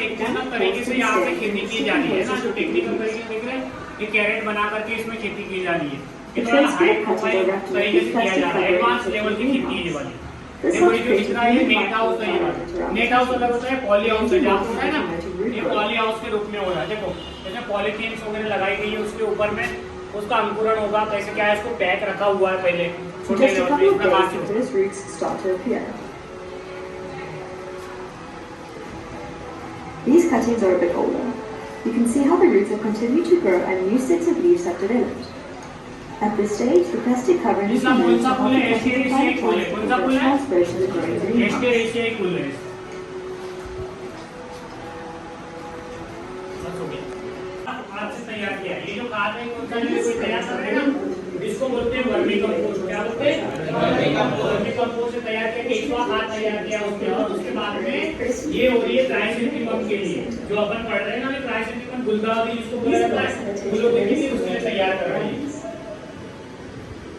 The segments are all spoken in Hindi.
टेक्निकल तरीके से यहाँ पे खेती की जा रही है ना, जो टेक्निकल तरीके से देख रहे हैं, ये कैरेट बना करके इसमें खेती की जा रही है। ये थोड़ा हाई प्रोफाइल तरीके से किया जा रहा है, एडवांस लेवल की खेती है ये वाली। देखो ये जो दिख रहा है नेट हाउस है, ये नेट हाउस अलग होता है, पॉली हाउस है जहाँ होता है ना, ये पॉली हाउस के रूप में हो रहा है। देखो जैसे पॉलीथीन वगैरह लगाई गई है, उसके ऊपर में उसका अंकुरण होगा, कैसे क्या है, इसको पैक रखा हुआ है पहले छोटे लेवल पे, इस प्रकार से। These cuttings are a bit older. You can see how the roots have continued to grow and new sets of leaves have developed. At this stage, the plastic covering is removed to help the plastic plant plant with transpiration of growing greenhouse. एस्टेरेशियाई कुल है। बस हो गया। हाथ से तैयार किया ये जो खाद है कौन सा कोई तैयार कर रहे हैं ना, इसको बोलते हैं वर्मी कंपोस्ट। क्या बोलते हैं? वर्मी कंपोस्ट से तैयार किया, केचुआ खाद तैयार किया उसके, और उसके बाद में ये हो रही है ट्राइसिंटिकम के लिए, जो अपन पढ़ रहे हैं ना, ट्राइसिंटिकम गुलदाउदी जिसको बोला जाता है, फूलों के लिए उसके तैयार कर रही है।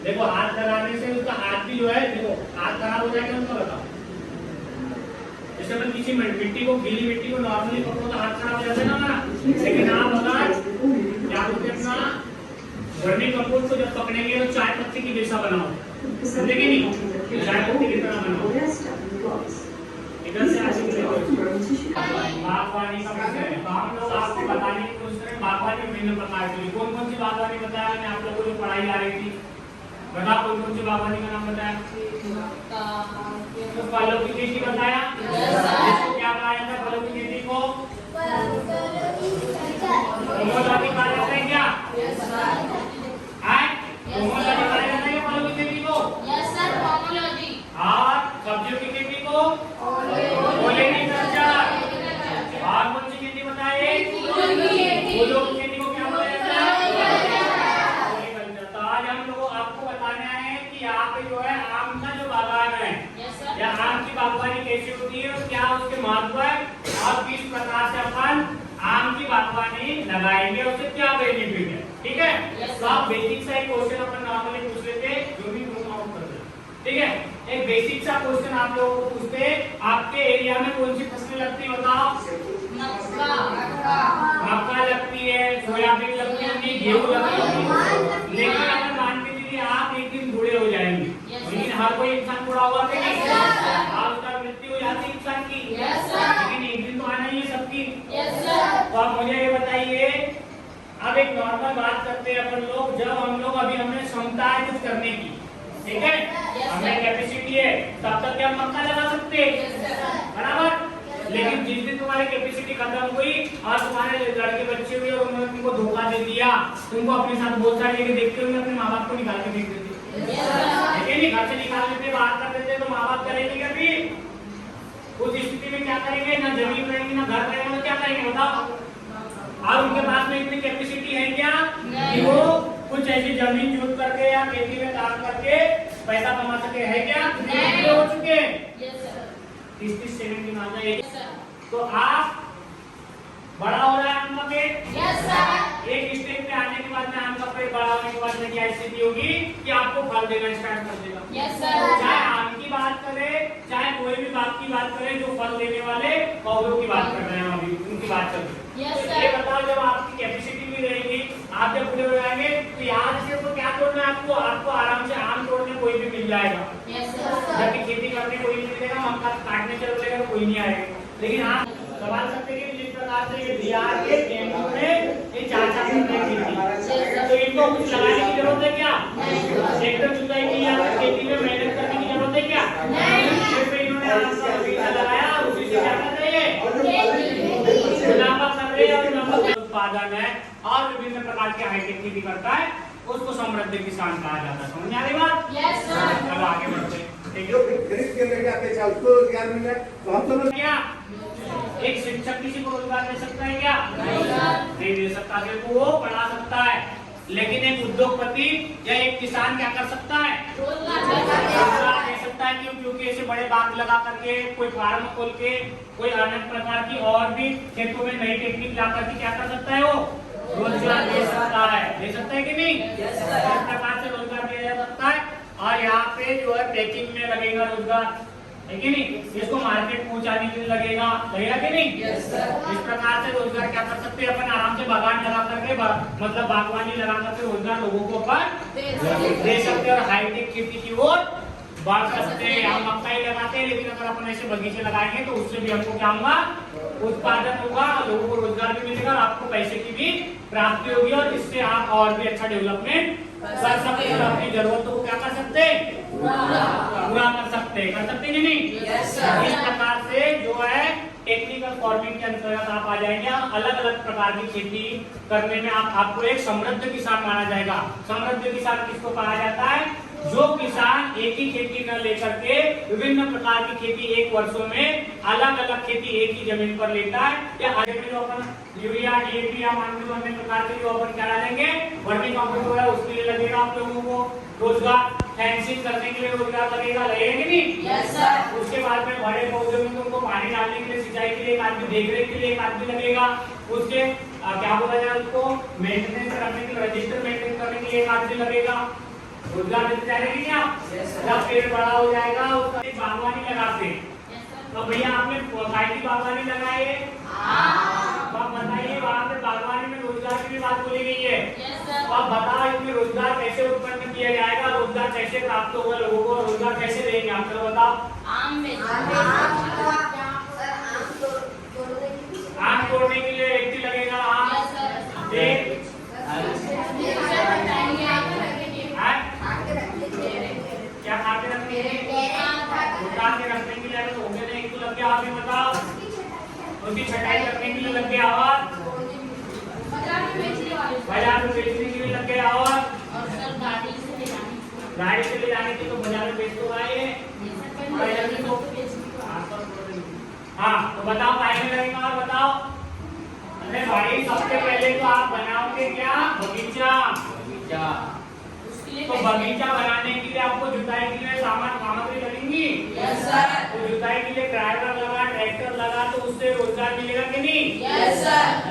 देखो हाथ लगाने से उसका हाथ भी जो है, देखो हाथ खराब हो जाएगा उनका, बताओ। जैसे अपन किसी मिट्टी को, गीली मिट्टी को नॉर्मली पकड़ो तो हाथ खराब हो जाता है ना हमारा, लेकिन आप अगर क्या बोलते हैं अपना वर्मी कंपोस्ट को जब पकड़ेंगे तो चाय पत्ती की जैसा बनाओ, समझेंगे नहीं, चाय पत्ती की तरह बनाओ। इधर से बागवानी का विषय है, तो हम लोग आपको बताने की कोशिश करें बागवानी विभिन्न प्रकार की। कौन कौन सी बागवानी बताया मैंने आप लोगों को, पढ़ाई आ रही थी, बता कौन कौन सी बागवानी का नाम बताया? तो फलों की खेती बताया, इसको क्या कहा जाता है फलों की खेती को? होमोलॉजी कहा जाता है क्या? होमोलॉजी कहा जाता है फलों की खेती को? और सब्जियों की खेती को ओलेरीकल्चर। और कौन सी खेती बताए? फूलों की खेती को क्या बोला जाता है? ओलेरीकल्चर। तो आज हम लोग आपको बताने आए हैं कि यहाँ पे जो है आम का जो बागान है, या आम की बागवानी कैसे होती है और क्या उसके महत्व है, और किस प्रकार से अपन आम की बागवानी लगाएंगे, उससे क्या बेनिफिट है। ठीक है, तो आप बेसिक सा एक क्वेश्चन अपन नॉर्मली पूछ लेते, जो भी रूम आउट कर दे। ठीक है, एक बेसिक सा क्वेश्चन आप लोगों को पूछते, आपके एरिया में कौन सी फसलें लगती है बताओ? मक्का लगती है, सोयाबीन लगती है, गेहूं लगती है। लेकिन अगर मान के चलिए आप एक दिन बूढ़े हो जाएंगे, लेकिन हर कोई इंसान बूढ़ा हुआ कि नहीं? आपका मृत्यु हो जाती है इंसान की, लेकिन एक दिन तो आना ही है सबकी। तो आप मुझे ये बताइए, अब एक नॉर्मल बात करते हैं अपन लोग, जब हम लोग अभी हमें क्षमता है कुछ करने की, ठीक है, हमें कैपेसिटी है, तब तक हम मक्का लगा सकते हैं, बराबर। लेकिन जिस दिन तुम्हारी कैपेसिटी खत्म हुई और तुम्हारे लड़के बच्चे हुए और उन्होंने तुमको धोखा दे दिया, तुमको अपने साथ बहुत सारी जगह देखते हुए अपने माँ बाप को निकाल के देख देते, लेकिन घर से निकाल देते, बाहर कर देते, तो माँ बाप करेंगे कभी? उस स्थिति में क्या करेंगे? ना जमीन रहेंगी ना घर रहेंगे, तो क्या करेंगे बताओ? और उनके पास में इतनी कैपेसिटी है क्या कि वो कुछ ऐसी जमीन जोत करके या खेती में काम करके पैसा कमा सके, है क्या? नहीं हो चुके 30-30 सेकंड की मात्रा है। तो आप बड़ा हो रहा है आम का पेड़, एक स्टेज पे आने के बाद में आम का पेड़ बड़ा होने के बाद में क्या स्थिति होगी कि आपको फल देना स्टार्ट कर देगा। चाहे आम की बात करें, चाहे कोई भी बात की बात करें, जो फल देने वाले पौधों की बात कर रहे हैं अभी, उनकी बात कर रहे हैं। ये बताओ, जब आपकी कैपेसिटी भी रहेगी, आप जब पूरे हो जाएंगे, तो यहाँ से तो क्या तोड़ना है आपको? आपको आराम से आम तोड़ने कोई भी मिल जाएगा, जबकि खेती करने कोई नहीं मिलेगा, मक्का काटने चल जाएगा कोई नहीं आएगा। लेकिन आप सवाल सकते हैं कि जिस प्रकार से ये बिहार के गेहूं में ये चाचा करने की थी, तो इनको कुछ लगाने की जरूरत है क्या? ट्रैक्टर जुताई की या खेती में मेहनत करने की जरूरत है क्या? सिर्फ इन्होंने आम का बीज लगाया, उसी से क्या कर रहे हैं? मुनाफा कर रहे हैं, और मुनाफा उत्पादन है और विभिन्न प्रकार के हाईटेक खेती करता है, उसको समृद्ध किसान कहा जाता है। समझ आ रही बात? चलो आगे बढ़ते हैं। क्या एक शिक्षक किसी को रोजगार दे सकता है क्या? नहीं दे सकता, सिर्फ वो पढ़ा सकता है, लेकिन एक उद्योगपति या एक किसान क्या कर सकता है? रोजगार दे सकता है। क्यों? क्योंकि ऐसे बड़े बाग लगा करके, कोई फार्म खोल के, कोई अनेक प्रकार की और भी खेतों में नई टेक्निक ला करके क्या कर सकता है? वो रोजगार दे सकता है। दे सकता है कि नहीं? इस प्रकार से रोजगार दिया जा सकता है। और यहाँ पे जो है पैकिंग में लगेगा रोजगार, है कि नहीं? इसको मार्केट पहुंचाने के लिए लगेगा कि नहीं? इस प्रकार से रोजगार क्या कर सकते हैं अपन, आराम से बागान लगा करके मतलब बागवानी लगा करके रोजगार लोगों को अपन दे सकते हैं और हाईटेक खेती की ओर बढ़ सकते हैं। हम मक्का लगाते हैं, लेकिन अगर अपन ऐसे बगीचे लगाएंगे तो उससे भी हमको क्या होगा, उत्पादन होगा, लोगों को रोजगार भी मिलेगा और आपको पैसे की भी प्राप्ति होगी और इससे आप और भी अच्छा डेवलपमेंट कर सकते हैं, अपनी जरूरतों को क्या कर सकते हैं, पूरा कर सकते कि नहीं? इस प्रकार से जो है टेक्निकल फार्मिंग के अंतर्गत आप आ जाएंगे। अलग अलग प्रकार की खेती करने में आपको एक समृद्ध किसान माना जाएगा। समृद्ध किसान किसको कहा जाता है? जो किसान एक ही खेती न लेकर के विभिन्न प्रकार की खेती एक वर्षों में अलग अलग खेती एक ही जमीन पर लेता है। या आगे में जो अपन यूरिया डीएपी या मानव अन्य प्रकार के जो अपन क्या डालेंगे, वर्मी कंपोस्ट वगैरह, उसके लिए लगेगा आप लोगों को रोजगार। फेंसिंग करने के लिए रोजगार लगेगा कि नहीं? उसके बाद में बड़े पौधों में उनको पानी डालने के लिए, सिंचाई के लिए एक आदमी, देखरेख के लिए एक आदमी लगेगा। उसके क्या बोला जाए, उसको मेंटेनेंस करने के लिए, रजिस्टर मेंटेन करने के लिए एक आदमी लगेगा। रोजगार देते जाएंगे क्या? जब पेड़ बड़ा हो जाएगा उसका बागवानी लगाते। तो भैया आपने काय की बागवानी लगाई है? तो आप बताइए, वहाँ पे बागवानी में रोजगार की भी बात बोली गई है। तो आप बताओ इसमें रोजगार कैसे उत्पन्न किया जाएगा, रोजगार कैसे प्राप्त होगा, लोगों को रोजगार कैसे देंगे, आप लोग बताओ। आम तोड़ने के लिए व्यक्ति लगेगा, क्या खाते रखने के लिए तो हो गए, एक तो लग गया, आप ही बताओ। उसकी छटाई करने के लिए लग गया और बाजार में बेचने के लिए लग गया और गाड़ी से ले जाने के तो बाजार में बेच तो आए। हाँ तो बताओ काय में लगेगा और बताओ। अरे भाई सबसे पहले तो आप बनाओगे क्या, बगीचा। तो बगीचा बनाने के लिए आपको जुताई के लिए सामग्री लगेंगी। तो जुताई के लिए ड्राइवर लगा, ट्रैक्टर लगा, तो उससे रोजगार मिलेगा कि नहीं?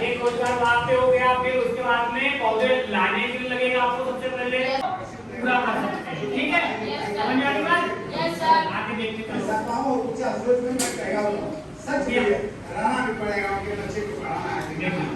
एक रोजगार वहाँ पे हो गया। फिर उसके बाद में पौधे लाने के लिए लगेगा आपको, सबसे पहले पूरा कर सकते हैं। ठीक है, समझ में आ रही बात? आगे देखते हैं। सच भी पड़ेगा, उनके बच्चे को पढ़ाना है।